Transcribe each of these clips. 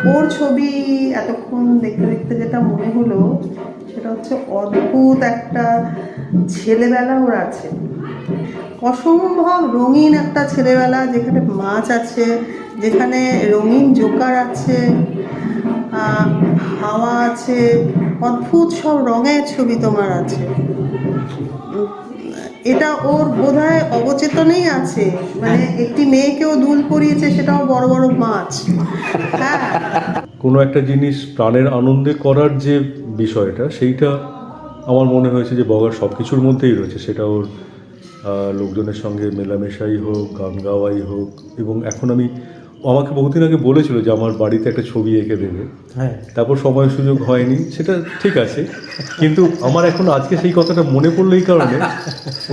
ওর ছবি এতক্ষণ দেখতে দেখতে যেটা মনে হলো সেটা হচ্ছে অদ্ভুত একটা ছেলেবেলা ওর আছে, অসম্ভব রঙিন একটা ছেলেবেলা, যেখানে মাছ আছে, যেখানে রঙিন জোকার আছে, হাওয়া আছে, অদ্ভুত সব রঙের ছবি তোমার আছে। এটা ওর বোধহয় অবচেতনেই আছে, মানে একটি মেয়েকেও দুল পরিয়েছে, সেটাও বড় বড় মাছ। হ্যাঁ, কোনো একটা জিনিস প্রাণের আনন্দে করার যে বিষয়টা, সেইটা আমার মনে হয়েছে যে বগার সব কিছুর মধ্যেই রয়েছে। সেটা ওর লোকজনের সঙ্গে মেলামেশাই হোক, গান গাওয়াই হোক, এবং এখন আমাকে বহুদিন আগে বলেছিল যে আমার বাড়িতে একটা ছবি এঁকে দেবে। হ্যাঁ, তারপর সময় সুযোগ হয়নি, সেটা ঠিক আছে, কিন্তু আমার এখন আজকে সেই কথাটা মনে পড়লো এই কারণে,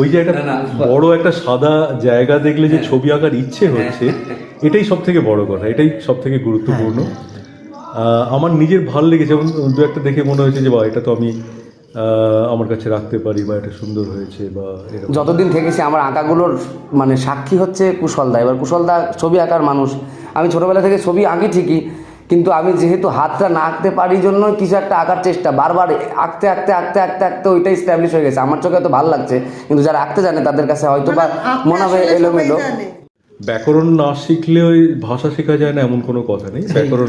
ওই যে একটা বড় একটা সাদা জায়গা দেখলে যে ছবি আঁকার ইচ্ছে হচ্ছে, এটাই সব থেকে বড় কথা, এটাই সব থেকে গুরুত্বপূর্ণ। আমার নিজের ভাল লেগেছে, এবং দু একটা দেখে মনে হয়েছে যে বা এটা তো আমি আমার কাছে রাখতে পারি, বা এটা সুন্দর হয়েছে, বা এরকম। যতদিন থেকেছি আমার আঁকাগুলোর মানে সাক্ষী হচ্ছে কুশলদা। এবার কুশলদা ছবি আঁকার মানুষ, আমি ছোটোবেলা থেকে ছবি আঁকি ঠিকই, কিন্তু আমি যেহেতু হাতটা না আঁকতে পারি জন্য কিছু একটা আঁকার চেষ্টা, বারবার আঁকতে আঁকতে আঁকতে আঁকতে আঁকতে ওইটাই স্ট্যাবলিশ হয়ে গেছে। আমার চোখে তো ভালো লাগছে, কিন্তু যারা আঁকতে জানে তাদের কাছে হয়তো বা মনে হবে এলোমেলো। ব্যাকরণ না শিখলে ওই ভাষা শেখা যায় না এমন কোনো কথা নেই। ব্যাকরণ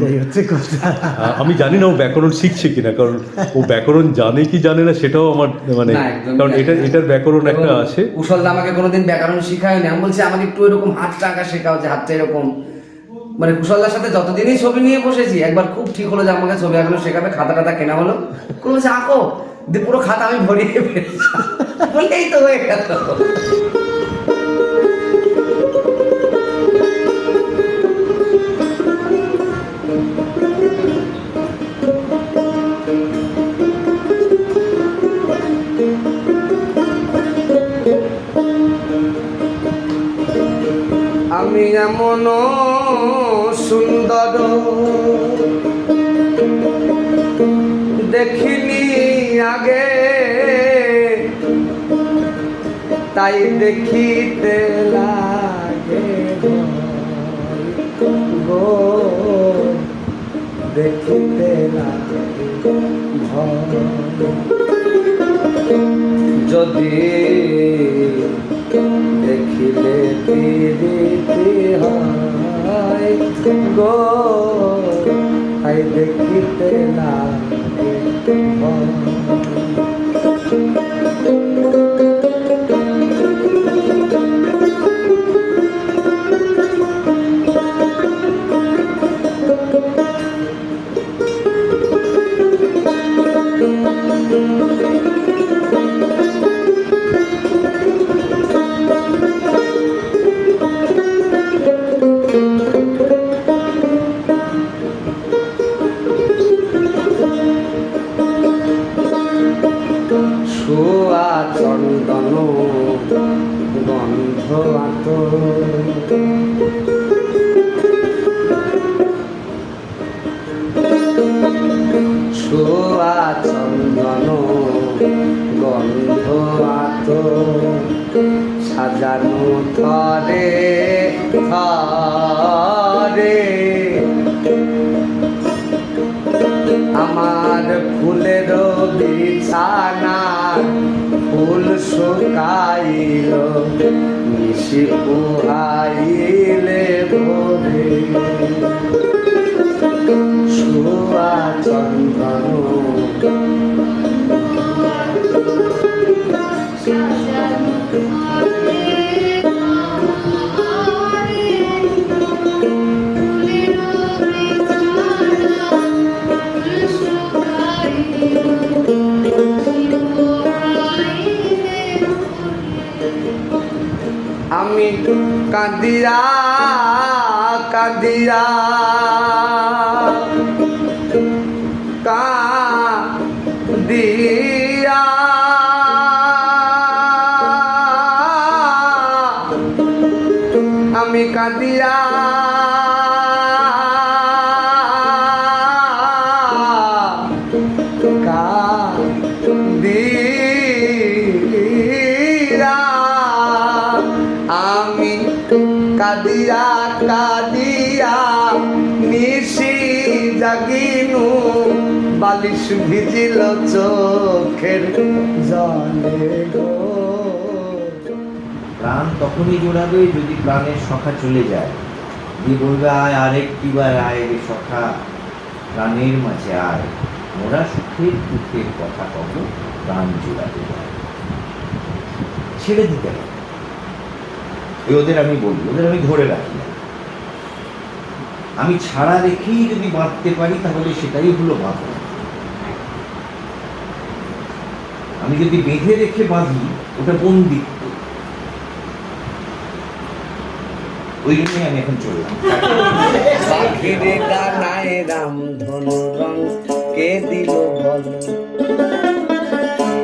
আমি জানি না ও ব্যাকরণ শিখছে কিনা, কারণ ও ব্যাকরণ জানে কি জানে না সেটাও আমার মানে, কারণ এটার ব্যাকরণ একটা আছে। কুশলদা আমাকে কোনোদিন ব্যাকরণ শেখায়নি, আমি বলছি আমাকে একটু এরকম হাতটা আঁকা শেখাও, যে হাতটা এরকম, মানে কুশলদার সাথে যতদিনই ছবি নিয়ে বসেছি, একবার খুব ঠিক হলো যে আমাকে ছবি আঁকানো শেখাবে, খাতা টাতা কেনা হলো, কোনো বলছে আঁকো, দিয়ে পুরো খাতা আমি ভরিয়ে ফেলেছি, বলেই তো হয়ে গেল। আমি এমন সুন্দর দেখিনি আগে, তাই দেখিতে লাগে গো, দেখিতে লাগে যদি দেখিলে প্রীতি হয় গো, তাই দেখিতে লাগে ছোঁয়া চন্দন গন্ধ আত, ছোঁয়া চন্দন গন্ধ আত, সাজানো থরে থরে আমার ফুলের বিছানা, ফুল শুকাইল নিশি পুহাইলে ভোরে, ছোঁয়া চন্দন আমি কাঁদিয়া কাঁদিয়া কাঁদিয়া আমি কাঁদিয়া কাঁদিয়া কাঁদিয়া নিশি জাগিনু বালিশ ভিজিল চোখের জলে গো। প্রাণ তখনই জোড়াবে যদি প্রাণের সখা চলে যায়, যে বলবে আয় আরেকটি বার আয় রে সখা, প্রাণের মাঝে আয়, মোরা সুখের দুঃখের কথা কব, প্রাণ জোড়াবে ছেড়ে দিতে হবে। ওদের আমি বলি, ওদের আমি ধরে রাখি না। আমি ছাড়া রেখেই যদি বাঁধতে পারি তাহলে সেটাই হলো বাঁধা। আমি যদি বেঁধে রেখে বাঁধি ওটা বন্দিত্ব। ওই জন্যই আমি এখন চললাম। পাখির ডানায় রাম ধনু রং কে দিল বল,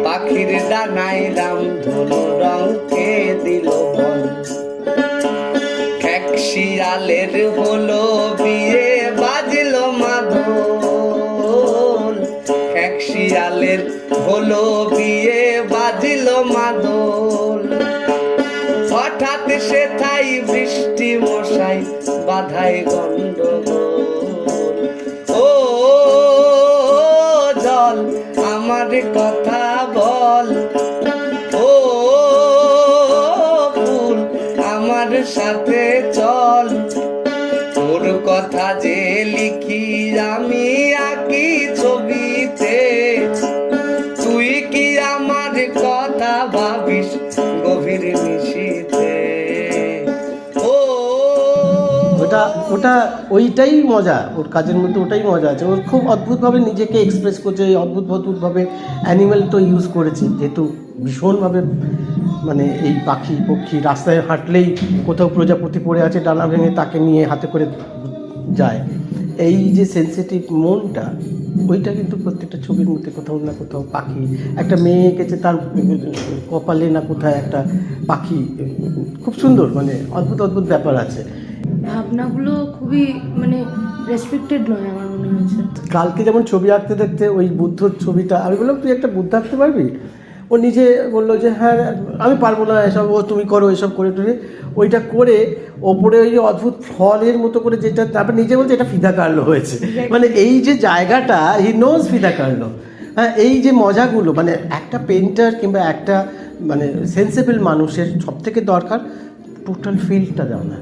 পাখির ডানায় রাম ধনু রং কে দিল বল, শিয়ালের হলো বিয়ে বাজলো মাদল, শিয়ালের হলো বিয়ে বাজলো মাদল, হঠাৎ সে তাই বৃষ্টি মশাই বাধায় গন্ডগোল। ও জল আমার কথা বল, ও ফুল আমার সাথে চল, তোর কথা যে লিখি আমি আঁকি ছবিতে, তুই কি আমার কথা ভাবিস গভীর নিশীথে। ওটা ওইটাই মজা, ওর কাজের মধ্যে ওটাই মজা আছে। ওর খুব অদ্ভুতভাবে নিজেকে এক্সপ্রেস করছে, অদ্ভুতভাবে অ্যানিমেল তো ইউজ করেছে, যেহেতু ভীষণভাবে মানে এই পাখি পক্ষী রাস্তায় হাঁটলেই কোথাও প্রজাপতি পড়ে আছে ডানা ভেঙে তাকে নিয়ে হাতে করে যায়, এই যে সেন্সিটিভ মনটা, ওইটা কিন্তু প্রত্যেকটা ছবির মধ্যে কোথাও না কোথাও পাখি, একটা মেয়ে এঁকেছে তার কপালে না কোথায় একটা পাখি, খুব সুন্দর, মানে অদ্ভুত ব্যাপার আছে। ভাবনাগুলো খুবই মানে রেসপেক্টেড নয় আমার মনে হয়েছে। কালকে যেমন ছবি আঁকতে দেখতে ওই বুদ্ধর ছবিটা, আমি বললাম তুই একটা বুদ্ধ আঁকতে পারবি? ও নিজে বললো যে হ্যাঁ আমি পারবো না এসব, ও তুমি করো এসব করে টরে, ওইটা করে ওপরে ওই যে অদ্ভুত ফলের মতো করে যেটা, তারপর নিজে বলছে এটা ফিদা কার্লো হয়েছে, মানে এই যে জায়গাটা হি নোজ ফিদা কার্লো। হ্যাঁ, এই যে মজাগুলো, মানে একটা পেন্টার কিংবা একটা মানে সেন্সেবল মানুষের সব থেকে দরকার টোটাল ফিলটা দেওয়া না।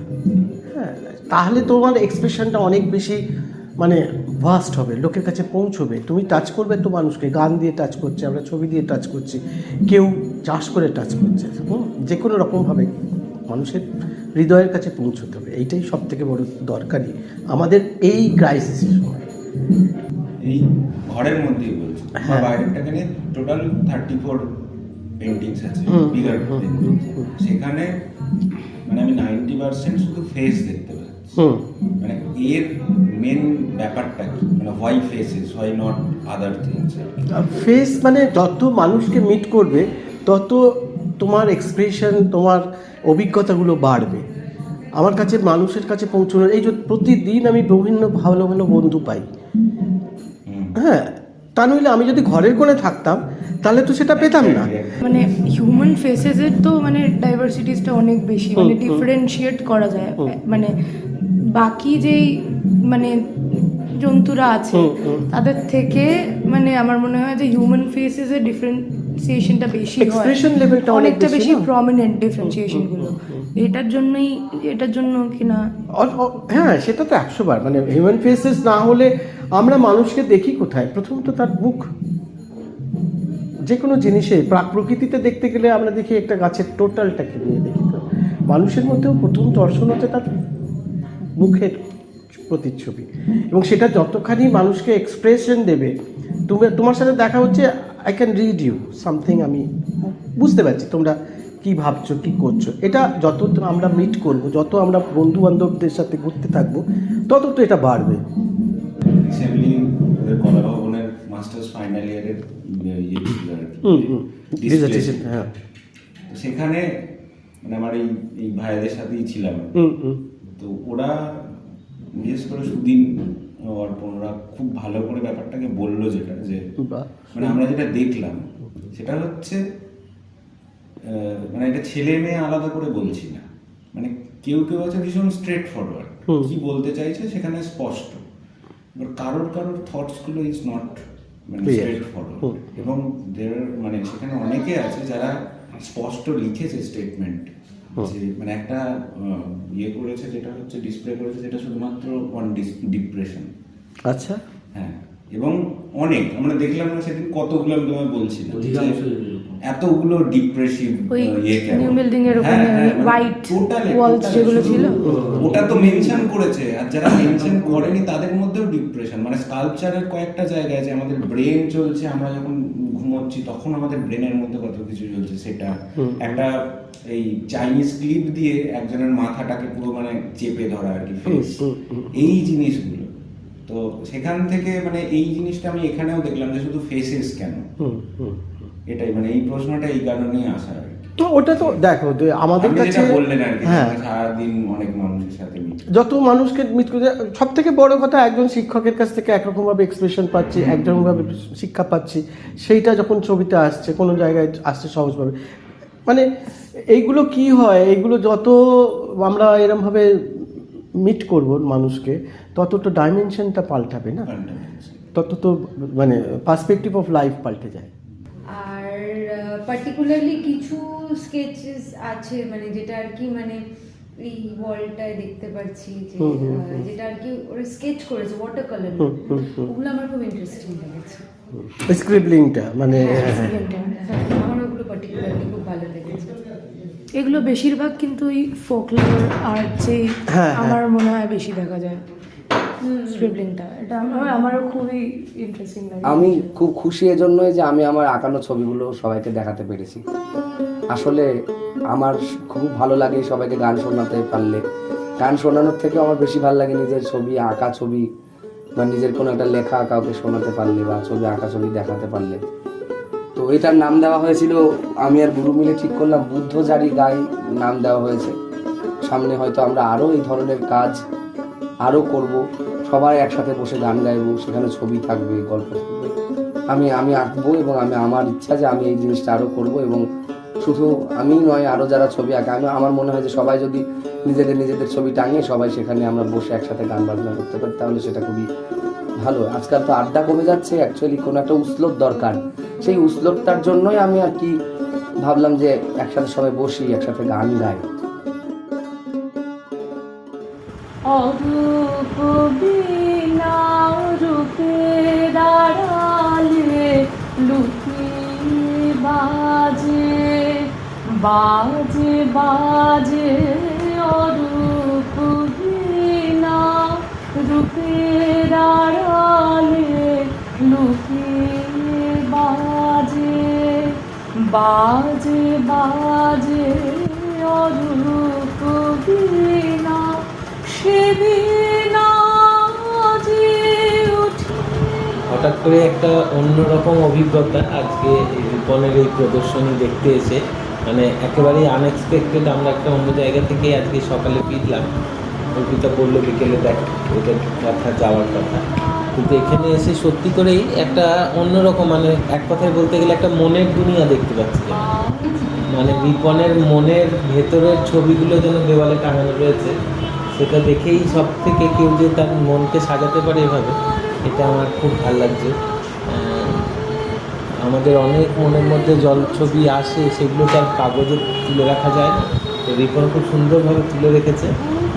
হ্যাঁ, তাহলে তোমার এক্সপ্রেশনটা অনেক বেশি মানে ভাস্ট হবে, লোকের কাছে পৌঁছবে। তুমি টাচ করবে তো মানুষকে, গান দিয়ে টাচ করছে, আমরা ছবি দিয়ে টাচ করছি, কেউ চাষ করে টাচ করছে, যে কোনো রকমভাবে মানুষের হৃদয়ের কাছে পৌঁছতে হবে। এইটাই সব থেকে বড় দরকারি আমাদের এই ক্রাইসিসের সময়। এই ঘরের মধ্যেই বলছি, হ্যাঁ। বাইরেটাকে নিয়ে টোটাল 34 পেন্টিংস আছে, বিগার সেখানে মানে আমি 90% শুধু ফেস দেখতে পাচ্ছি। মানে এর মেন ব্যাপারটা কি, মানে why faces, why not other things? Face মানে যত মানুষকে মিট করবে তত তোমার এক্সপ্রেশন, তোমার অভিজ্ঞতাগুলো বাড়বে। আমার কাছে মানুষের কাছে পৌঁছানোর, এই যে প্রতিদিন আমি বিভিন্ন ভালো ভালো বন্ধু পাই, হ্যাঁ, তা নইলে আমি যদি ঘরের কোণে থাকতাম তাহলে তো সেটা পেতাম না। মানে হিউম্যান ফেসেসের তো মানে ডাইভার্সিটিসটা অনেক বেশি, মানে ডিফারেন্সিয়েট করা যায়। মানে বাকি যেই মানে জন্তুরা আছে তাদের থেকে মানে আমার মনে হয় যে হিউম্যান ফেসেসের ডিফারেন্সিয়েশনটা বেশি হয়, এক্সপ্রেশন লেভেলটা অনেকটা বেশি না? প্রমিনেন্ট ডিফারেন্সিয়েশনগুলো। এটার জন্য কিনা হ্যাঁ, সেটা তো 100 বার, মানে হিউম্যান ফেসেস না হলে আমরা মানুষকে দেখি কোথায়? প্রথমত তার মুখ। যে কোনো জিনিসে প্রকৃতিতে দেখতে গেলে আমরা দেখি একটা গাছের টোটালটাকে নিয়ে দেখি, তো মানুষের মধ্যেও প্রথম দর্শন হচ্ছে তার মুখের প্রতিচ্ছবি, এবং সেটা যতখানি মানুষকে এক্সপ্রেশন দেবে, তোমার সাথে দেখা হচ্ছে, I can read you something, আমি বুঝতে পারছি তোমরা কি ভাবছো, কি করছো। এটা যত আমরা মিট করবো, যত আমরা বন্ধু বান্ধবদের সাথে ঘুরতে থাকবো, তত তো এটা বাড়বে। রিসেন্টলি ওদের কলা ভবনের মাস্টার্স ফাইনাল ইয়ারের ইয়ে ছিল আর কি, ডিজার্টেশন, হ্যাঁ, সেখানে মানে আমার এই ভাইদের সাথেই ছিলাম। তো ওরা বিশেষ করে সুদিন অর্পণরা খুব ভালো করে ব্যাপারটাকে বললো, যেটা যে মানে আমরা যেটা দেখলাম সেটা হচ্ছে মানে এটা ছেলে মেয়ে আলাদা করে বলছি না, মানে কেউ আছে ভীষণ স্ট্রেট ফরওয়ার্ড, কি বলতে চাইছে সেখানে স্পষ্ট, এবার কারোর থটস গুলো ইজ নট মানে Clear. স্ট্রেট ফরওয়ার্ড, এবং মানে সেখানে অনেকে আছে যারা স্পষ্ট লিখেছে স্টেটমেন্ট, যে মানে একটা ইয়ে করেছে যেটা হচ্ছে ডিসপ্লে করেছে যেটা শুধুমাত্র অন ডিপ্রেশন। আচ্ছা, হ্যাঁ, এবং অনেক আমরা দেখলাম না সেদিন কতগুলো আমি তোমায় বলছিলাম যে এতগুলো ডিপ্রেসিভ ওই ইয়ে কেন। নিউ বিল্ডিং এর হ্যাঁ, ওখানে হ্যাঁ, মানে হোয়াইট totally, ওয়ালস totally যেগুলো শুধু ছিল, ওটা তো মেনশন করেছে, আর যারা মেনশন করেনি তাদের মধ্যেও ডিপ্রেশন। মানে স্কাল্পচারের কয়েকটা জায়গায় যে আমাদের ব্রেন চলছে, আমরা যখন ঘুমোচ্ছি তখন আমাদের ব্রেনের মধ্যে কত কিছু চলছে, সেটা একটা এই চাইনিজ ক্লিপ দিয়ে একজনের মাথাটাকে পুরো মানে চেপে ধরা আর কি, ফেস, এই জিনিসগুলো। তো সেখান থেকে মানে এই জিনিসটা আমি এখানেও দেখলাম যে শুধু ফেসেস কেন, এটাই মানে এই প্রশ্নটা এই কারণেই আসা আর কি। তো ওটা তো দেখো যে আমাদের আপনি কাছে, যেটা বললেন আর কি, হ্যাঁ, সারাদিন অনেক মানুষের সাথে meet যত মানুষকে মিট করে, সব থেকে বড় কথা একজন শিক্ষকের কাছ থেকে একরকমভাবে এক্সপ্রেশন পাচ্ছি, একরকমভাবে শিক্ষা পাচ্ছি, সেইটা যখন ছবিতে আসছে, কোনো জায়গায় আসছে সহজভাবে, মানে এইগুলো কি হয়, এইগুলো যত আমরা এরমভাবে মিট করব মানুষকে, তত তো ডাইমেনশনটা পাল্টাবে না, তত তো মানে পার্সপেক্টিভ অফ লাইফ পাল্টে যায়। আর পার্টিকুলারলি কিছু স্কেচেস আছে মানে যেটা আর কি মানে এই ওয়ালটায় দেখতে পাচ্ছি যে যেটা আর কি ওরা স্কেচ করেছে ওয়াটার কালার, ওগুলো আমার খুব ইন্টারেস্টিং লেগেছে। স্ক্রিবলিংটা মানে আমার ওগুলো পার্টিকুলারলি খুব ভালো লেগেছে। এগুলো বেশিরভাগ কিন্তু ওই ফোকলোর আর্ট যে আমার মনে হয় বেশি দেখা যায় স্ক্রিবলিংটা, এটা আমারও খুবই ইন্টারেস্টিং লাগে। আমি খুব খুশি এজন্যই যে আমি আমার আঁকানো ছবিগুলো সবাইকে দেখাতে পেরেছি। আসলে আমার খুব ভালো লাগে সবাইকে গান শোনাতে পারলে। গান শোনানোর থেকে আমার বেশি ভালো লাগে নিজের ছবি আঁকা, ছবি বা নিজের কোনো একটা লেখা কাউকে শোনাতে পারলে বা ছবি আঁকা ছবি দেখাতে পারলে। তো এটার নাম দেওয়া হয়েছিল, আমি আর গুরু মিলে ঠিক করলাম বুদ্ধজারি গাই নাম দেওয়া হয়েছে। সামনে হয়তো আমরা আরও এই ধরনের কাজ আরও করব, সবাই একসাথে বসে গান গাইবো, সেখানে ছবি থাকবে, গল্প থাকবে, আমি আঁকবো, এবং আমার ইচ্ছা যে আমি এই জিনিসটা আরও করব। এবং শুধু আমি নয়, আরও যারা ছবি আঁকে, আমার মনে হয় যে সবাই যদি নিজেদের ছবি টাঙিয়ে সবাই সেখানে আমরা বসে একসাথে গান বাজনা করতে পারি, তাহলে সেটা খুবই ভালো। আজকাল তো আড্ডা কমে যাচ্ছে, অ্যাকচুয়ালি কোনো একটা উসলোট দরকার, সেই উসলোটটার জন্যই আমি আর কি ভাবলাম যে একসাথে সবাই বসি, একসাথে গান গাই। অরূপ বিনা রূপে দাঁড়ালে লুকিয়ে বাজে বাজে বাজে, অরূপ বিনা রূপে দাঁড়ালে লুকিয়ে বাজে বাজে বাজে, অরূপ বিনা সে বিনা যে উঠে। হঠাৎ করে একটা অন্যরকম অভিজ্ঞতা আজকে রিপনের এই প্রদর্শনী দেখতে এসে, মানে একেবারেই আনএক্সপেক্টেড। আমরা একটা অন্য জায়গা থেকে আজকে সকালে ফিরলাম, অর্পিতা বললো বিকেলে দেখ ওদের কথা যাওয়ার কথা, কিন্তু এখানে এসে সত্যি করেই একটা অন্যরকম, মানে এক কথায় বলতে গেলে একটা মনের দুনিয়া দেখতে পাচ্ছি। মানে রিপনের মনের ভেতরের ছবিগুলো যেন দেওয়ালে টাঙানো রয়েছে, সেটা দেখেই সব থেকে কেউ যে তার মনকে সাজাতে পারে এভাবে, এটা আমার খুব ভালো লাগছে। আমাদের অনেক মনের মধ্যে জল ছবি আসে, সেগুলো তার কাগজে তুলে রাখা যায় না, তো রিপন খুব সুন্দরভাবে তুলে রেখেছে।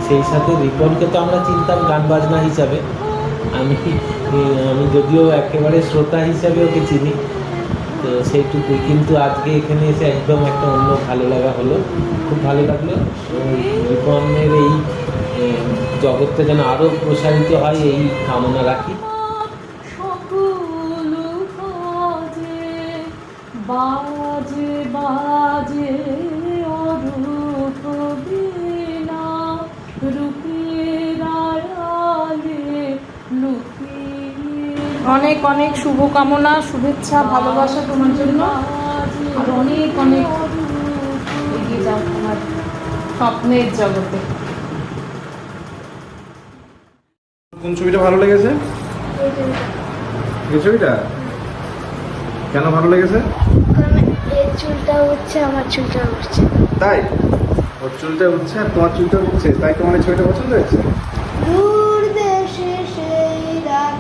সেই সাথে রিপনকে তো আমরা চিনতাম গান বাজনা হিসাবে, আমি যদিও একেবারে শ্রোতা হিসাবে ওকে চিনি, তো সেইটুকুই। কিন্তু আজকে এখানে এসে একদম একটা অন্য ভালো লাগা হলো, খুব ভালো লাগলো। রিপনের এই জগৎটা যেন আরও প্রসারিত হয়, এই কামনা রাখি। বাজে বাজে অরূপ বিনা রূপে দাঁড়ালে লুকিয়ে। অনেক অনেক শুভকামনা, শুভেচ্ছা, ভালোবাসা তোমার জন্য, আর অনেক অনেক এগিয়ে যাও তোমার স্বপ্নের জগতে। কোন ছবিটা ভালো লেগেছে? এই ছবিটা কেন ভালো লেগেছে? কারণ এর চুলটা উঠছে, আমার চুলটা উঠছে। তাই ওর চুলটা উঠছে আর তোমার চুলটা উঠছে, তাই তোমার এই ছবিটা পছন্দ হয়েছে? দূর দেশে সেই রাত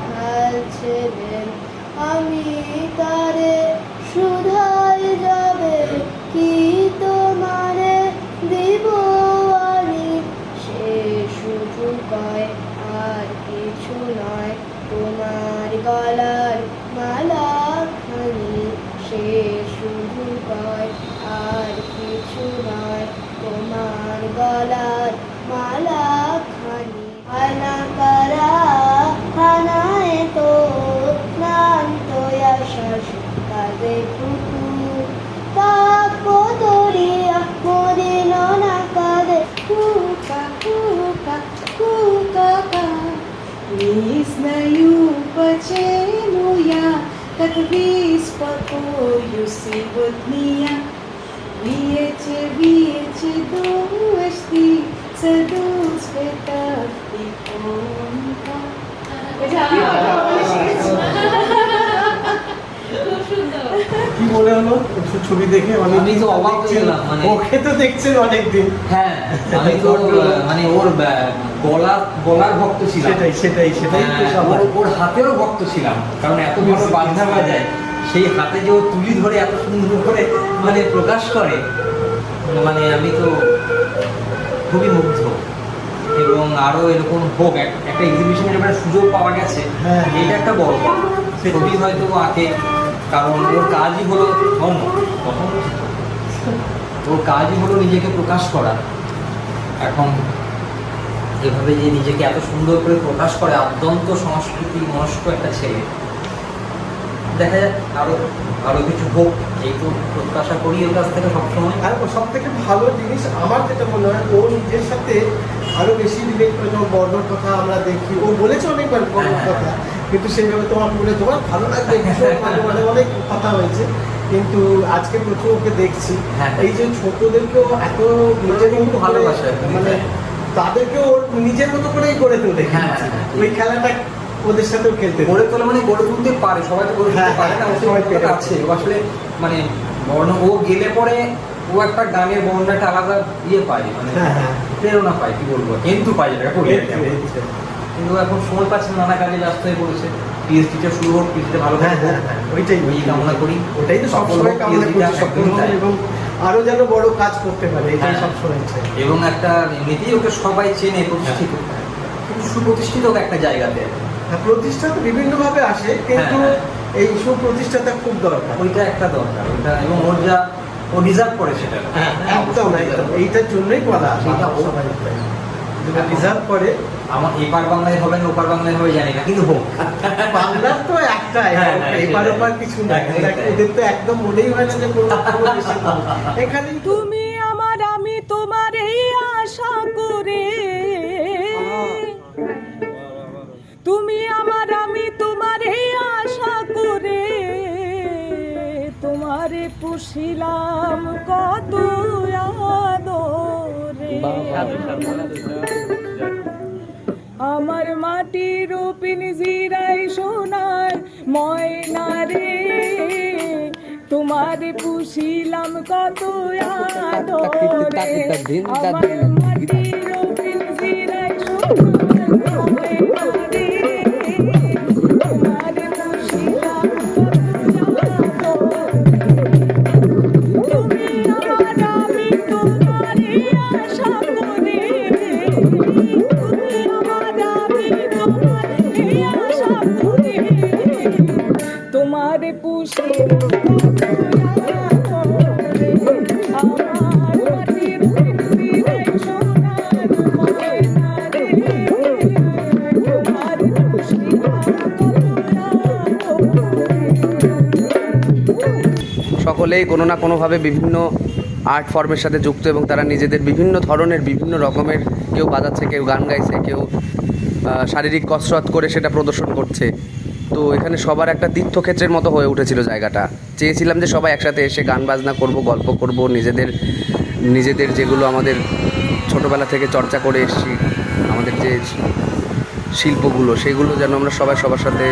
কয় আর কিছু নয়, তোমার গলার মালা খানি সে শুধু কয় আর কিছু নয়, তোমার গলার মালা খানি। আনা কারা খানায় তো ক্লান্ত আশাস কাজে কুকুর, কাকো দরিয়া মদিন না কাঁদে কুকা কুকা কুকা কা। Liznаю почему я так беспокою сегодня. Вече дождь садут цветов и тонко. কি মনে হলো ছবি দেখে? আমি তো অবাক হয়ে গেলাম, মানে ওকে তো দেখছেন অনেকদিন। হ্যাঁ, আমি তো মানে ওর গলার ভক্ত ছিলাম। সেটাই তো সবাই। ওর হাতেরও ভক্ত ছিলাম, কারণ এত বড় বাজনা বাজায়, সেই হাতে যে ও তুলি ধরে এত সুন্দর করে মানে প্রকাশ করে, মানে আমি তো খুবই মুগ্ধ। এবং আরো এরকম হোক, একটা এক্সিবিশনের এবারে সুযোগ পাওয়া গেছে, এটা একটা বড় কথা। ছবি হয়তো আঁকে, কারণ ওর কাজই হলো ধর্ম, ওর কাজই হলো নিজেকে প্রকাশ করা। এখন এভাবে যে নিজেকে এত সুন্দর করে প্রকাশ করে, অত্যন্ত সংস্কৃতি মনস্ক একটা ছেলে, দেখা যাক আরো কিছু হোক, এই তো প্রত্যাশা করি ওর কাছ থেকে সবসময়। আর সব থেকে ভালো জিনিস আমার যেটা মনে হয়, ও নিজের সাথে আরো বেশি রিলেট করে। যেমন বর্ণর কথা আমরা দেখি, ও বলেছে অনেকবার বর্ণর কথা, কিন্তু সেইভাবে তোমার বলে তোমার ভালো লাগবে, ভীষণ ভালো, মানে অনেক কথা হয়েছে। কিন্তু আজকে প্রচুর ওকে দেখছি, এই যে ছোটদেরকেও এত নিজের মতো ভালোবাসে, মানে তাদেরকে ওর নিজের মতো করেই গড়ে তোলে। ওই খেলাটা ওদের সাথেও খেলতে গড়ে তোলে, মানে গড়ে তুলতে পারে, সবাই তো গড়ে তুলতে পারে না, সবাই আছে। ও আসলে মানে বর্ণ, ও গেলে পরে ও একটা গানের বর্ণ একটা আলাদা পায়, মানে প্রেরণা পায়, কি বলবো, কিন্তু পায়, যেটা করি। কিন্তু এখন সময় পাচ্ছে, নানা কাজে ব্যস্ত হয়ে পড়েছে। পিএইচডিটা শুরু হোক, পিএইচডিটা ভালো থাকে, ওইটাই কামনা করি। ওটাই তো সবসময় কামনা করি, এবং আরো যেন বড় কাজ করতে পারে, এটাই সবসময় চাই। এবং একটা এমনিতেই ওকে সবাই চেনে, প্রতিষ্ঠিত, কিন্তু সুপ্রতিষ্ঠিত একটা জায়গাতে। প্রতিষ্ঠা তো বিভিন্ন ভাবে আসে, কিন্তু এই সুপ্রতিষ্ঠাটা খুব দরকার। ওইটা একটা দরকার, ওইটা, এবং ওর যা ও ডিজার্ভ করে সেটা। একদম এইটার জন্যই বলা, সেটা সবাই ডিজার্ভ করে। আমার এপার বাংলায় হবে না, ওপার বাংলায় হবে জানি না, কিন্তু হোক। বাংলা তো একটাই, এপার ওপার কিছু না। এদের তো একদম মনেই হয় না যে এখানে তুমি আমার, আমি তোমার এই আশা করে, তুমি আমার, আমি তোমার এই আশা করে, তোমারে পুষিলাম কত আদরে। আমার মাটির পিঞ্জিরায় সোনার ময়না রে, তোমারে পুষিলাম কত আদরে। আমার মাটির পিঞ্জিরায় সোনার ময়না রে, তোমারে পুষিলাম কত আদরে। তুমি আমার, আমি তোমারে আশা করে, তুমি আমার, আমি তোমারে আশা করে, তোমারে পুষে আমার মাটির পিঞ্জিরায় সোনার ময়না রে, তোমারে পুষিলাম সকলেই কোনো না কোনোভাবে বিভিন্ন আর্ট ফর্মের সাথে যুক্ত, এবং তারা নিজেদের বিভিন্ন ধরনের, বিভিন্ন রকমের, কেউ বাজাচ্ছে, কেউ গান গাইছে, কেউ শারীরিক কসরত করে সেটা প্রদর্শন করছে। তো এখানে সবার একটা তীর্থক্ষেত্রের মতো হয়ে উঠেছিল জায়গাটা। চেয়েছিলাম যে সবাই একসাথে এসে গান বাজনা করব, গল্প করব, নিজেদের যেগুলো আমাদের ছোটোবেলা থেকে চর্চা করে এসেছি, আমাদের যে শিল্পগুলো, সেগুলো যেন আমরা সবাই সবার সাথে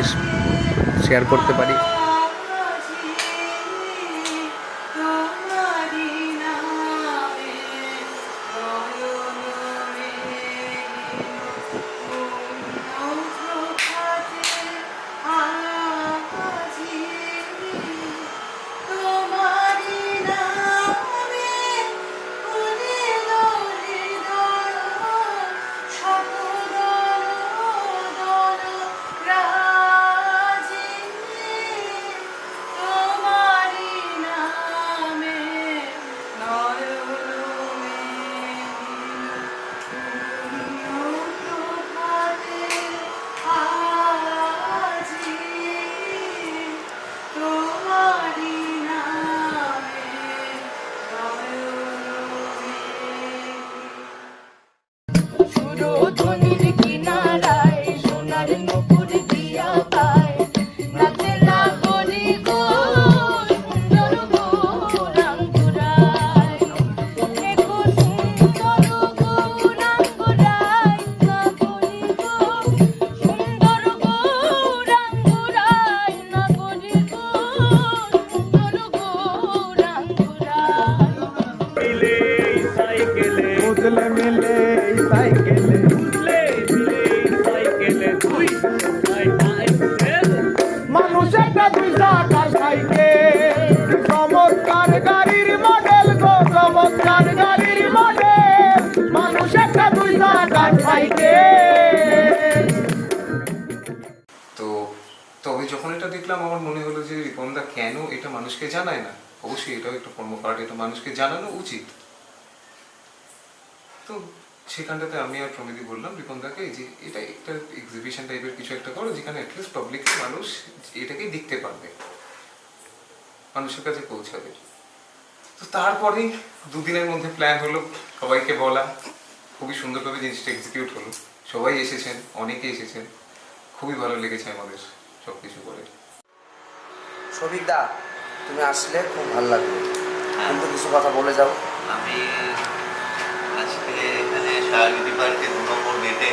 শেয়ার করতে পারি। সকল মানুষ একটা দুই চাকার সাইকেল, চমৎকার গাড়ির মডেল গো, চমৎকার গাড়ির মডেল, মানুষ একটা দুই চাকার সাইকেল। তো তবে যখন এটা দেখলাম আমার মনে হলো যে রিপনদা কেন এটা মানুষকে জানায় না। অবশ্যই এটাও একটা কর্মকাণ্ড, এটা মানুষকে জানানো উচিত। তো সেখানটাতে আমি আর প্রমিদি বললাম রিপনদাকে যে এটা একটা এক্সিবিশন টাইপের কিছু একটা করো, যেখানে অ্যাটলিস্ট পাবলিকলি মানুষ এটাকেই দেখতে পারবে, মানুষের কাছে পৌঁছাবে। তো তারপরেই দুদিনের মধ্যে প্ল্যান হলো, সবাইকে বলা, খুবই সুন্দরভাবে জিনিসটা এক্সিকিউট হলো। সবাই এসেছেন, অনেকে এসেছেন, খুবই ভালো লেগেছে আমাদের সব কিছু করে। শফিকদা, তুমি আসলে খুব ভালো লাগবে, কিন্তু কিছু কথা বলে যাও। আমি আজকে এখানে সায়রগিরি পার্কে 2 নম্বর গেটে,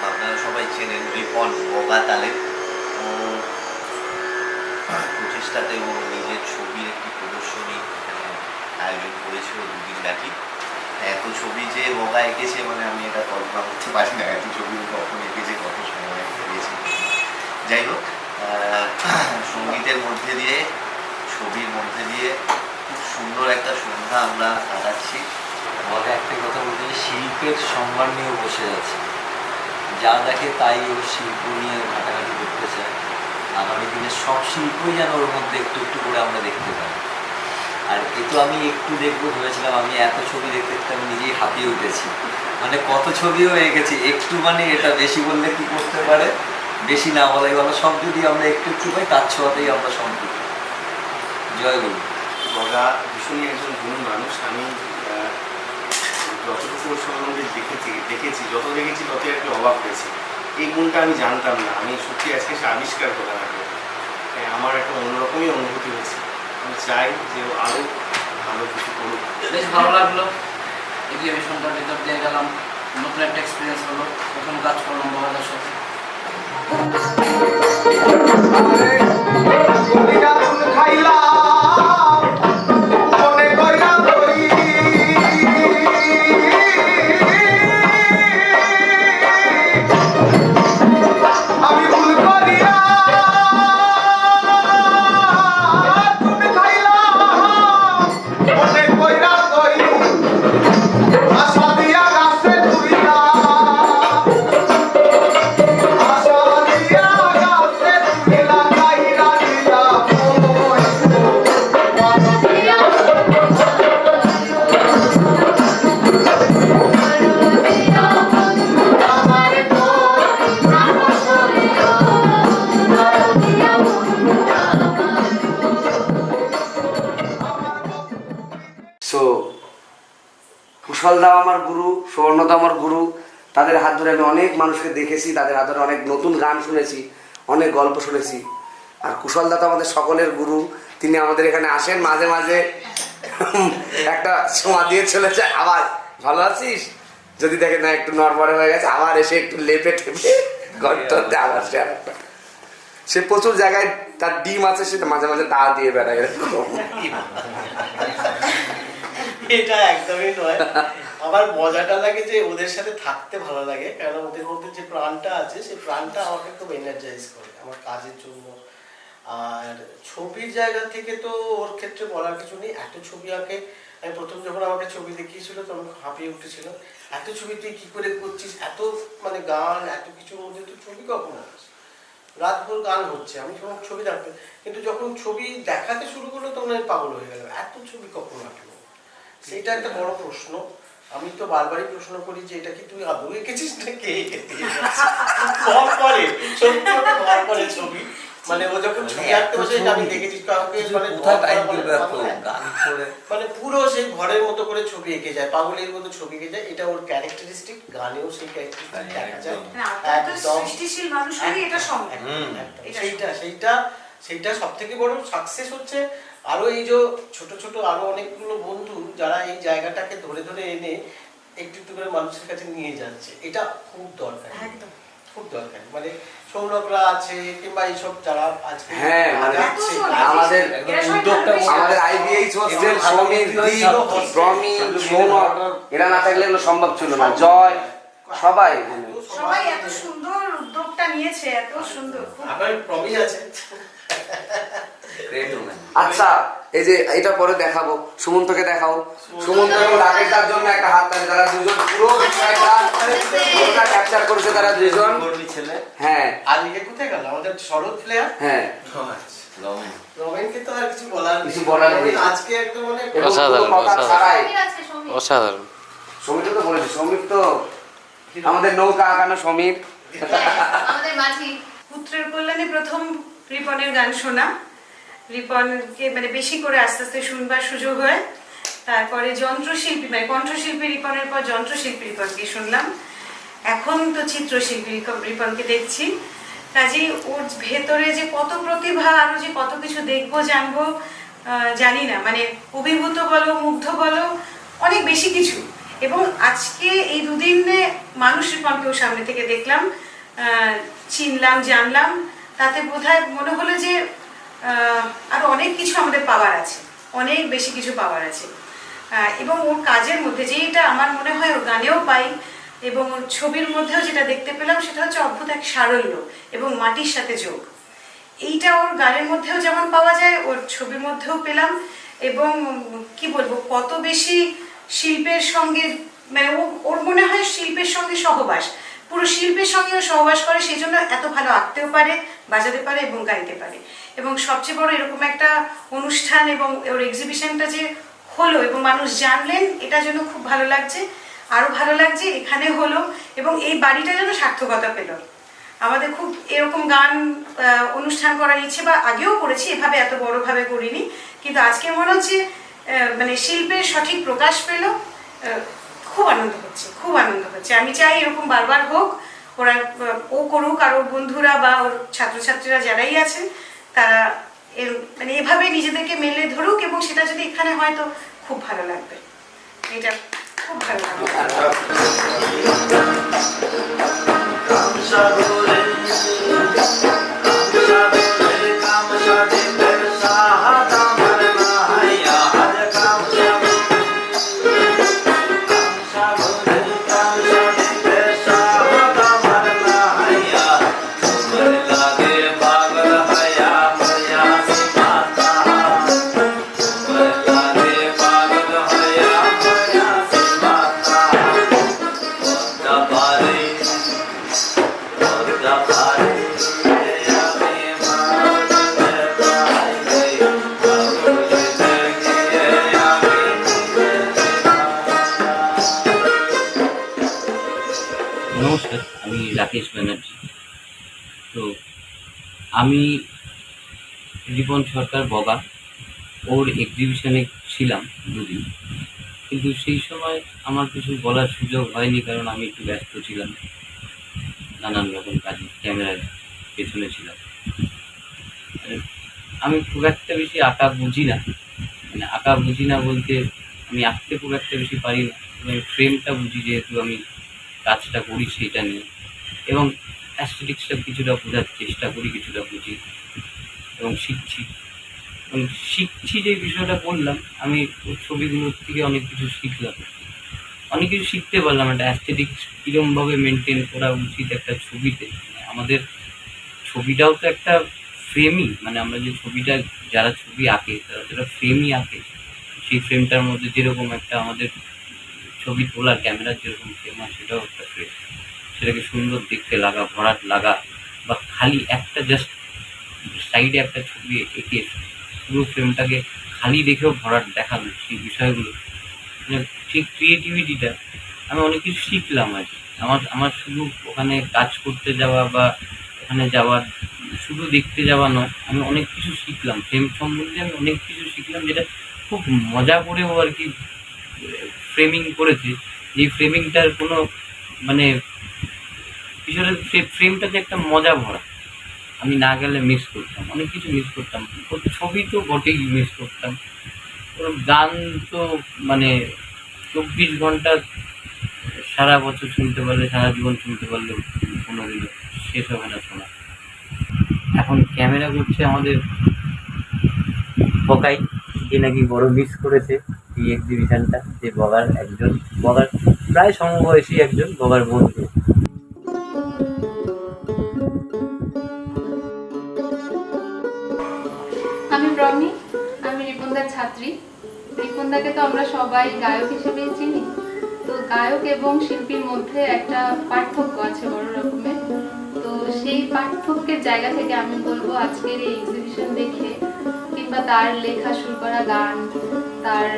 আপনারা সবাই চেনেন রিপন বগা তালে, ও প্রচেষ্টাতে ও নিজের ছবির একটি প্রদর্শনী এখানে আয়োজন করেছিল 2 দিন ব্যাপী। এত ছবি যে বগা এঁকেছে মানে আমি এটা কল্পনা করতে পারি না, এত ছবি কখন এঁকেছে, কত সময় এঁকেছে। যাই হোক, সঙ্গীতের মধ্যে দিয়ে, ছবির মধ্যে দিয়ে খুব সুন্দর একটা সন্ধ্যা আমরা কাটাচ্ছি। বলে একটা কথা বলতে, শিল্পের সম্মান নিয়েও বসে আছে, যা দেখে তাই ও শিল্প নিয়ে ঘাটাঘাটি করতে চায়। আগামী দিনে সব শিল্পই যেন ওর মধ্যে একটু একটু করে আমরা দেখতে পাই। আর এ তো আমি একটু দেখবো ভেবেছিলাম, আমি এত ছবি দেখতে দেখতে আমি নিজেই হাঁপিয়ে উঠেছি। মানে কত ছবিও এঁকেছি, একটু মানে এটা বেশি বললে কি করতে পারে, বেশি না বলাই ভালো। সব যদি আমরা একটু একটু পাই, তার ছোঁয়াতেই আমরা সম্পৃক্ত। জয় গুরু। বগা ভীষণই একজন গুণী মানুষ। আমি যতটুকু ওর সম্বন্ধে দেখেছি যত দেখেছি ততই আর কি অবাক হয়েছি। এই গুণটা আমি জানতাম না, আমি সত্যি আজকে সে আবিষ্কার হলাম। আমার একটা অন্যরকমই অনুভূতি হয়েছে। আমি চাই যে ও আরও ভালো কিছু করুক। বেশ ভালো লাগলো, এক্সিবিশনটার ভিতর দিয়ে গেলাম, নতুন একটা এক্সপিরিয়েন্স হলো, প্রথম কাজ করলাম বগাদার সাথে। কুশলদাও আমার গুরু, সুবর্ণদা আমার গুরু। তাদের হাত ধরে আমি অনেক মানুষকে দেখেছি, তাদের হাত ধরে অনেক নতুন গান শুনেছি, অনেক গল্প শুনেছি। আর কুশলদা তো আমাদের সকলের গুরু, তিনি আমাদের এখানে আসেন মাঝে মাঝে, একটা সময় দিয়ে চলে যায়, আবার ভালো আছিস যদি দেখে না একটু নড়বড়ে হয়ে গেছে, আবার এসে একটু লেপে টেপে ঘরটাতে আবার সে প্রচুর জায়গায় তার ডিম আছে, সেটা মাঝে মাঝে তা দিয়ে বেড়ায় এরকম। এটা একদমই নয়। আমার মজাটা লাগে যে ওদের সাথে থাকতে ভালো লাগে, কারণ ওদের মধ্যে যে প্রাণটা আছে সেই প্রাণটা আমাকে খুব এনার্জাইজ করে আমার কাজের জন্য। আর ছবির জায়গা থেকে তো ওর ক্ষেত্রে বলার কিছু নেই, এত ছবি আঁকে। আমি প্রথম যখন আমাকে ছবি দেখিয়েছিল তখন হাঁপিয়ে উঠেছিল, এত ছবি তুই কি করে করছিস, এত মানে গান, এত কিছুর মধ্যে তো ছবি কখন আছে, রাতভর গান হচ্ছে, আমি যখন ছবি দেখতে, কিন্তু যখন ছবি দেখাতে শুরু করলো তখন আমি পাগল হয়ে গেলাম, এত ছবি কখন আঁকলো। সেইটা একটা বড় প্রশ্ন। আমি তো বারবারই প্রশ্ন করি যে এটা কি তুই আদৌ এঁকেছিস না কে ভর করে, সত্যি ওটা ভর করে ছবি। মানে ও যখন ছবি আঁকতে বসে আমি দেখেছি কাউকে মানে পুরো সেই ঘরের মতো করে ছবি এঁকে যায়, পাগলের মতো ছবি এঁকে যায়। এটা ওর ক্যারেক্টারিস্টিক, গানেও সেই ক্যারেক্টারিস্টিক দেখা যায় একদম। সেইটা সব থেকে বড় সাকসেস হচ্ছে। আরো এই যে ছোট ছোট আরো অনেকগুলো বন্ধু যারা এই জায়গাটাকে ধরে ধরে এনে একটু একটু করে মানুষের কাছে নিয়ে যাচ্ছে, এটা খুব দরকার, খুব দরকার। মানে সৌরভরা আছে কিংবা এইসব যারা আজকে আমাদের আইবিএইচ হোস্টেল, সমীর, দীপ, প্রমি, সৌরভ, এরা না থাকলে এগুলো সম্ভব ছিল না। জয়, সবাই সবাই এত সুন্দর উদ্যোগটা নিয়েছে, এত সুন্দর। আপনার প্রমিস আছে। আচ্ছা এই যে এটা পরে দেখাবো, সুমন্তকে দেখাও। সুমন্ত এবং রাকেশদার জন্য একটা হাত তালি, তারা দুজন পুরো বিষয়টা ক্যাপচার করেছে, তারা দুজন ছেলে। হ্যাঁ আজকে কোথায় গেল আমাদের শরৎ প্লেয়ার? হ্যাঁ রমেনকে তো আর কিছু বলার নেই। আজকে একদম মানে অসাধারণ। সমীর তো বলেছে, সমীর তো আমাদের নৌকা আঁকানো সমীর। আমাদের মাঝি পুত্রের কল্যাণে প্রথম রিপনের গান শোনা, রিপনকে মানে বেশি করে আস্তে আস্তে শুনবার সুযোগ হয়। তারপরে যন্ত্রশিল্পী মানে কণ্ঠশিল্পী রিপনের পর যন্ত্রশিল্পী রিপনকে শুনলাম, এখন তো চিত্রশিল্পী রিপনকে দেখছি। কাজেই ওর ভেতরে যে কত প্রতিভা, আরো যে কত কিছু দেখবো জানবো জানি না, মানে অভিভূত বলো, মুগ্ধ বলো, অনেক বেশি কিছু। এবং আজকে এই দুদিনে মানুষ রিপনকেও সামনে থেকে দেখলাম, চিনলাম, জানলাম, তাতে বোধহয় মনে হলো যে আরো অনেক কিছু আমাদের পাওয়ার আছে, অনেক বেশি কিছু পাওয়ার আছে। এবং ওর কাজের মধ্যে যেটা আমার মনে হয় ওর গানেও পাই এবং ওর ছবির মধ্যেও যেটা দেখতে পেলাম সেটা হচ্ছে অদ্ভুত এক সারল্য এবং মাটির সাথে যোগ। এইটা ওর গানের মধ্যেও যেমন পাওয়া যায়, ওর ছবির মধ্যেও পেলাম। এবং কি বলবো, কত বেশি শিল্পের সঙ্গে মানে ওর মনে হয় শিল্পের সঙ্গে সহবাস, পুরো শিল্পের সঙ্গে ও সহবাস করে, সেই জন্য এত ভালো আঁকতেও পারে, বাজাতে পারে এবং গাইতে পারে। এবং সবচেয়ে বড় এরকম একটা অনুষ্ঠান এবং ওর এক্সিবিশনটা যে হলো এবং মানুষ জানলেন, এটার জন্য খুব ভালো লাগছে। আরও ভালো লাগছে এখানে হলো এবং এই বাড়িটা যেন সার্থকতা পেল। আমাদের খুব এরকম গান অনুষ্ঠান করার ইচ্ছে, বা আগেও করেছি, এভাবে এত বড়ভাবে করিনি, কিন্তু আজকে মনে হচ্ছে মানে শিল্পের সঠিক প্রকাশ পেল। খুব আনন্দ হচ্ছে, খুব আনন্দ হচ্ছে। আমি চাই এরকম বারবার হোক, ওরা ও করুক, আর ওর বন্ধুরা বা ওর ছাত্রছাত্রীরা যারাই আছেন তারা মানে এভাবে নিজেদেরকে মেলে ধরুক, এবং সেটা যদি এখানে হয় তো খুব ভালো লাগবে। এটা খুব ভালো লাগবে। নমস্কার, আমি রাকেশ ব্যানার্জি। তো আমি রিপন সরকার বগা ওর এক্সিবিশনে ছিলাম দুদিন, কিন্তু সেই সময় আমার কিছু বলার সুযোগ হয়নি, কারণ আমি একটু ব্যস্ত ছিলাম নানান রকম কাজে, ক্যামেরার পেছনে ছিলাম। আমি খুব একটা বেশি আঁকা বুঝি না, মানে আঁকা বুঝি না বলতে আমি আঁকতে খুব একটা বেশি পারি না, এবং ফ্রেমটা বুঝি, যেহেতু আমি কাজটা করি সেটা নিয়ে, এবং অ্যাস্থেটিক্সটা কিছুটা বোঝার চেষ্টা করি, কিছুটা বুঝি এবং শিখছি। এবং শিখছি যে বিষয়টা বললাম, আমি ছবিগুলোর থেকে অনেক কিছু শিখলাম, অনেক কিছু শিখতে পারলাম। একটা অ্যাস্থেটিক্স কীরকমভাবে মেনটেন করা উচিত একটা ছবিতে। আমাদের ছবিটাও তো একটা ফ্রেমই, মানে আমরা যে ছবিটা, যারা ছবি আঁকে তারা যেটা ফ্রেমই আঁকে, সেই ফ্রেমটার মধ্যে যেরকম একটা আমাদের ছবি তোলার ক্যামেরার যেরকম ফ্রেম হয়, সেটাও একটা ফ্রেম। সেটাকে সুন্দর দেখতে লাগা, ভরাট লাগা, বা খালি একটা জাস্ট সাইডে একটা ছবি এঁকে পুরো ফ্রেমটাকে খালি দেখেও ভরাট দেখানো, সেই বিষয়গুলো, সেই ক্রিয়েটিভিটিটা আমি অনেক কিছু শিখলাম আর কি। আমার শুধু ওখানে কাজ করতে যাওয়া বা ওখানে যাওয়ার, শুধু দেখতে যাওয়া নয়, আমি অনেক কিছু শিখলাম ফ্রেম সম্বন্ধে। আমি অনেক কিছু শিখলাম, যেটা খুব মজা করেও আর কি ফ্রেমিং করেছে। যে ফ্রেমিংটার কোনো মানে বিষয়টা, ফ্রেমটাতে একটা মজা ভরা, আমি না গেলে মিস করতাম, অনেক কিছু মিস করতাম। ওর ছবি তো বটেই মিস করতাম, ওর গান তো মানে 24 ঘন্টা সারা বছর শুনতে পারলে, সারা জীবন শুনতে পারলে কোনোদিনও শেষ হবে না শোনা। এখন ক্যামেরা করছে আমাদের বকাই, যে নাকি বড় মিস করেছে এই এক্সিবিশনটা, যে বগার প্রায় সমবয়সী একজন বাবার বন্ধু। আমি প্রমি, আমি রিপনদার ছাত্রী। রিপনদাকে তো আমরা সবাই গায়ক হিসেবেই চিনি। তো গায়ক এবং শিল্পীর মধ্যে একটা পার্থক্য আছে বড় রকমের। তো সেই পার্থক্যের জায়গা থেকে আমি বলবো আজকের এই এক্সিবিশন দেখে কিংবা তার লেখা সুর করা গান, তার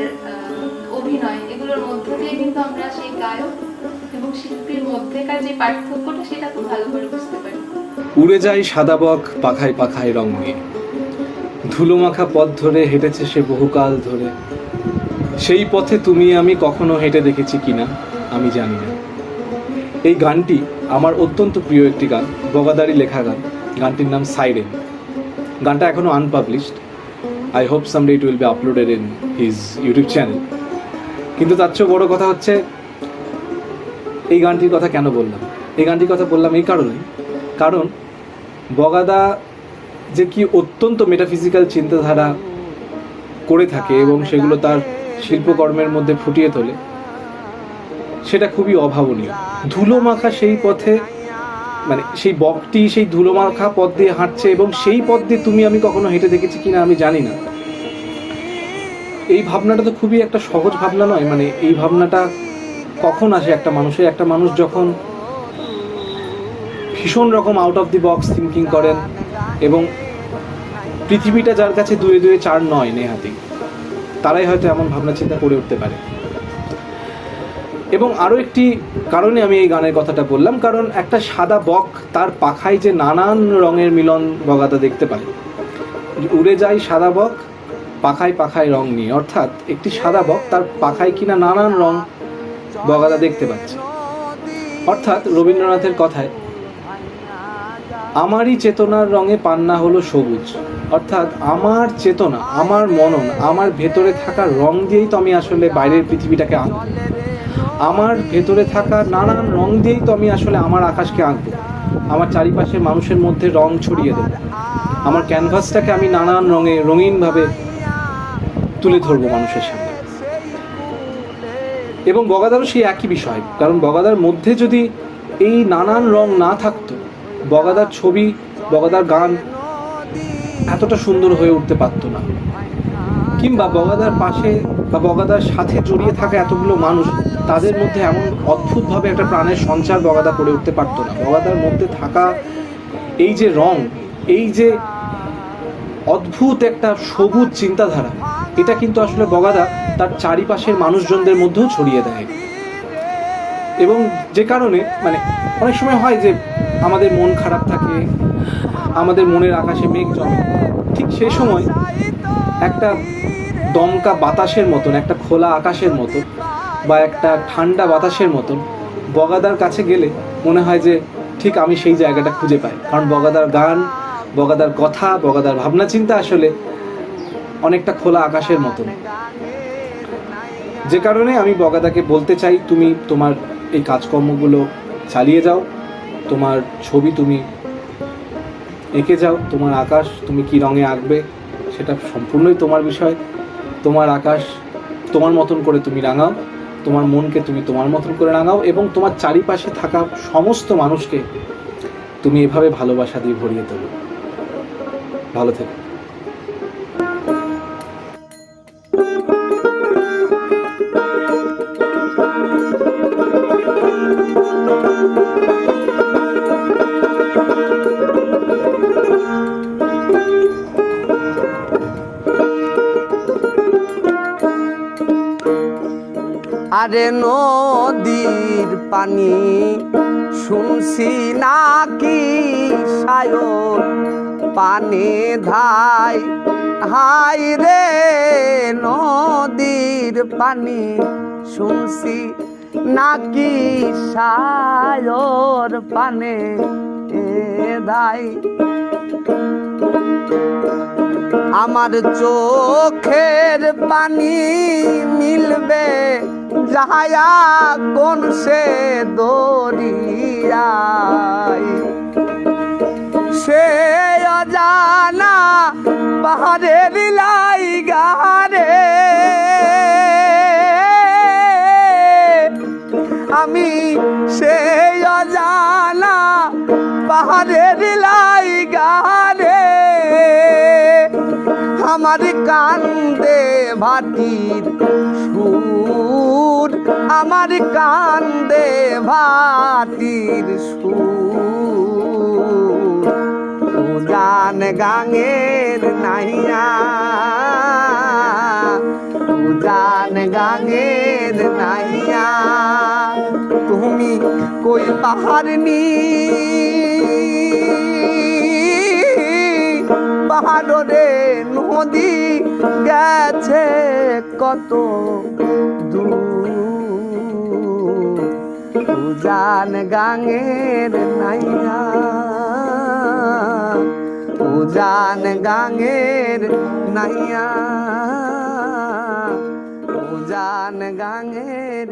অভিনয়, এগুলোর মধ্য দিয়ে কিন্তু আমরা সেই গায়ক এবং শিল্পীর মধ্যেকার যে পার্থক্যটা সেটা খুব ভালো করে বুঝতে পারি। উড়ে যায় সাদা বক পাখায় পাখায় রং নিয়ে, ধুলো মাখা পথ ধরে হেঁটেছে সে বহুকাল ধরে, সেই পথে তুমি আমি কখনো হেঁটে দেখেছি কিনা আমি জানি না। এই গানটি আমার অত্যন্ত প্রিয় একটি গান, বগাদারি লেখা গান। গানটির নাম সাইরেন। গানটা এখনও unpublished. I hope someday it will be uploaded in his YouTube channel. কিন্তু তার চেয়েও বড় কথা হচ্ছে এই গানটির কথা কেন বললাম। এই গানটির কথা বললাম এই কারণে, কারণ বগাদা যে কি অত্যন্ত মেটাফিজিক্যাল চিন্তাধারা করে থাকে এবং সেগুলো তার শিল্পকর্মের মধ্যে ফুটিয়ে তোলে, সেটা খুবই অভাবনীয়। ধুলো মাখা সেই পথে, মানে সেই বকটি সেই ধুলো মাখা পথ দিয়ে হাঁটছে এবং সেই পথ দিয়ে তুমি আমি কখনো হেঁটে দেখেছি কিনা আমি জানি না। এই ভাবনাটা তো খুবই একটা সহজ ভাবনা নয়। মানে এই ভাবনাটা কখন আসে একটা মানুষের? একটা মানুষ যখন ভীষণ রকম out of the box thinking করেন এবং পৃথিবীটা যার কাছে 2 2 4 নয় নেহাতি, তারাই হয়তো এমন ভাবনা চিন্তা করে উঠতে পারে। এবং আরও একটি কারণে আমি এই গানের কথাটা বললাম, কারণ একটা সাদা বক তার পাখায় যে নানান রঙের মিলন বগাদা দেখতে পায়। উড়ে যায় সাদা বক পাখায় পাখায় রং নিয়ে, অর্থাৎ একটি সাদা বক তার পাখায় কিনা নানান রং বগাদা দেখতে পাচ্ছে। অর্থাৎ রবীন্দ্রনাথের কথায় আমারই চেতনার রঙে পান্না হলো সবুজ, অর্থাৎ আমার চেতনা, আমার মনন, আমার ভেতরে থাকা রং দিয়েই তো আমি আসলে বাইরের পৃথিবীটাকে আঁকবো। আমার ভেতরে থাকা নানান রং দিয়েই তো আমি আসলে আমার আকাশকে আঁকবো, আমার চারিপাশের মানুষের মধ্যে রং ছড়িয়ে দেবো, আমার ক্যানভাসটাকে আমি নানান রঙে রঙিনভাবে তুলে ধরবো মানুষের সামনে। এবং বগাদারও সেই একই বিষয়, কারণ বগাদার মধ্যে যদি এই নানান রং না থাকতো, বগাদার ছবি, বগাদার গান এতটা সুন্দর হয়ে উঠতে পারতো না। কিংবা বগাদার পাশে বা বগাদার সাথে জড়িয়ে থাকা এতগুলো মানুষ, তাদের মধ্যে এমন অদ্ভুতভাবে একটা প্রাণের সঞ্চার বগাদা করে উঠতে পারতো না। বগাদার মধ্যে থাকা এই যে রং, এই যে অদ্ভুত একটা সবুজ চিন্তাধারা, এটা কিন্তু আসলে বগাদা তার চারিপাশের মানুষজনদের মধ্যেও ছড়িয়ে দেয়। এবং যে কারণে মানে অনেক সময় হয় যে আমাদের মন খারাপ থাকে, আমাদের মনের আকাশে মেঘ জমে, ঠিক সেই সময় একটা দমকা বাতাসের মতন, একটা খোলা আকাশের মতন বা একটা ঠান্ডা বাতাসের মতন বগাদার কাছে গেলে মনে হয় যে ঠিক আমি সেই জায়গাটা খুঁজে পাই। কারণ বগাদার গান, বগাদার কথা, বগাদার ভাবনা চিন্তা আসলে অনেকটা খোলা আকাশের মতন। যে কারণে আমি বগাদাকে বলতে চাই, তুমি তোমার এই কাজকর্মগুলো চালিয়ে যাও, তোমার ছবি তুমি এঁকে যাও, তোমার আকাশ তুমি কি রঙে আঁকবে সেটা সম্পূর্ণই তোমার বিষয়। তোমার আকাশ তোমার মতন করে তুমি রাঙাও, তোমার মনকে তুমি তোমার মতন করে রাঙাও এবং তোমার চারিপাশে থাকা সমস্ত মানুষকে তুমি এভাবে ভালোবাসা দিয়ে ভরিয়ে তোলো। ভালো থেকো। আরে নদীর পানি শুনছি নাকি সায়ন পানি ধাই, হাই রে নদীর পানি শুনছি নাকি সায়র পানে ধাই। আমার চোখের পানি মিলবে যাহায়া কোন সে দরিয়ায়, সে অজানা পাহাড়ের লাইগারে বাহারের লাইগারে আমার কান্দে ভাটির সুর, আমার কান্দে ভাটির সুর। উজান গাঙের নাইয়া, উজান গাঙের নাইয়া, তুমি কই পাহাড়নি পাহাড়ে নদী গেছে কত দূর। উজান গাঙের নাইয়া, উজান গাঙের নাইয়া, উজান গাঙের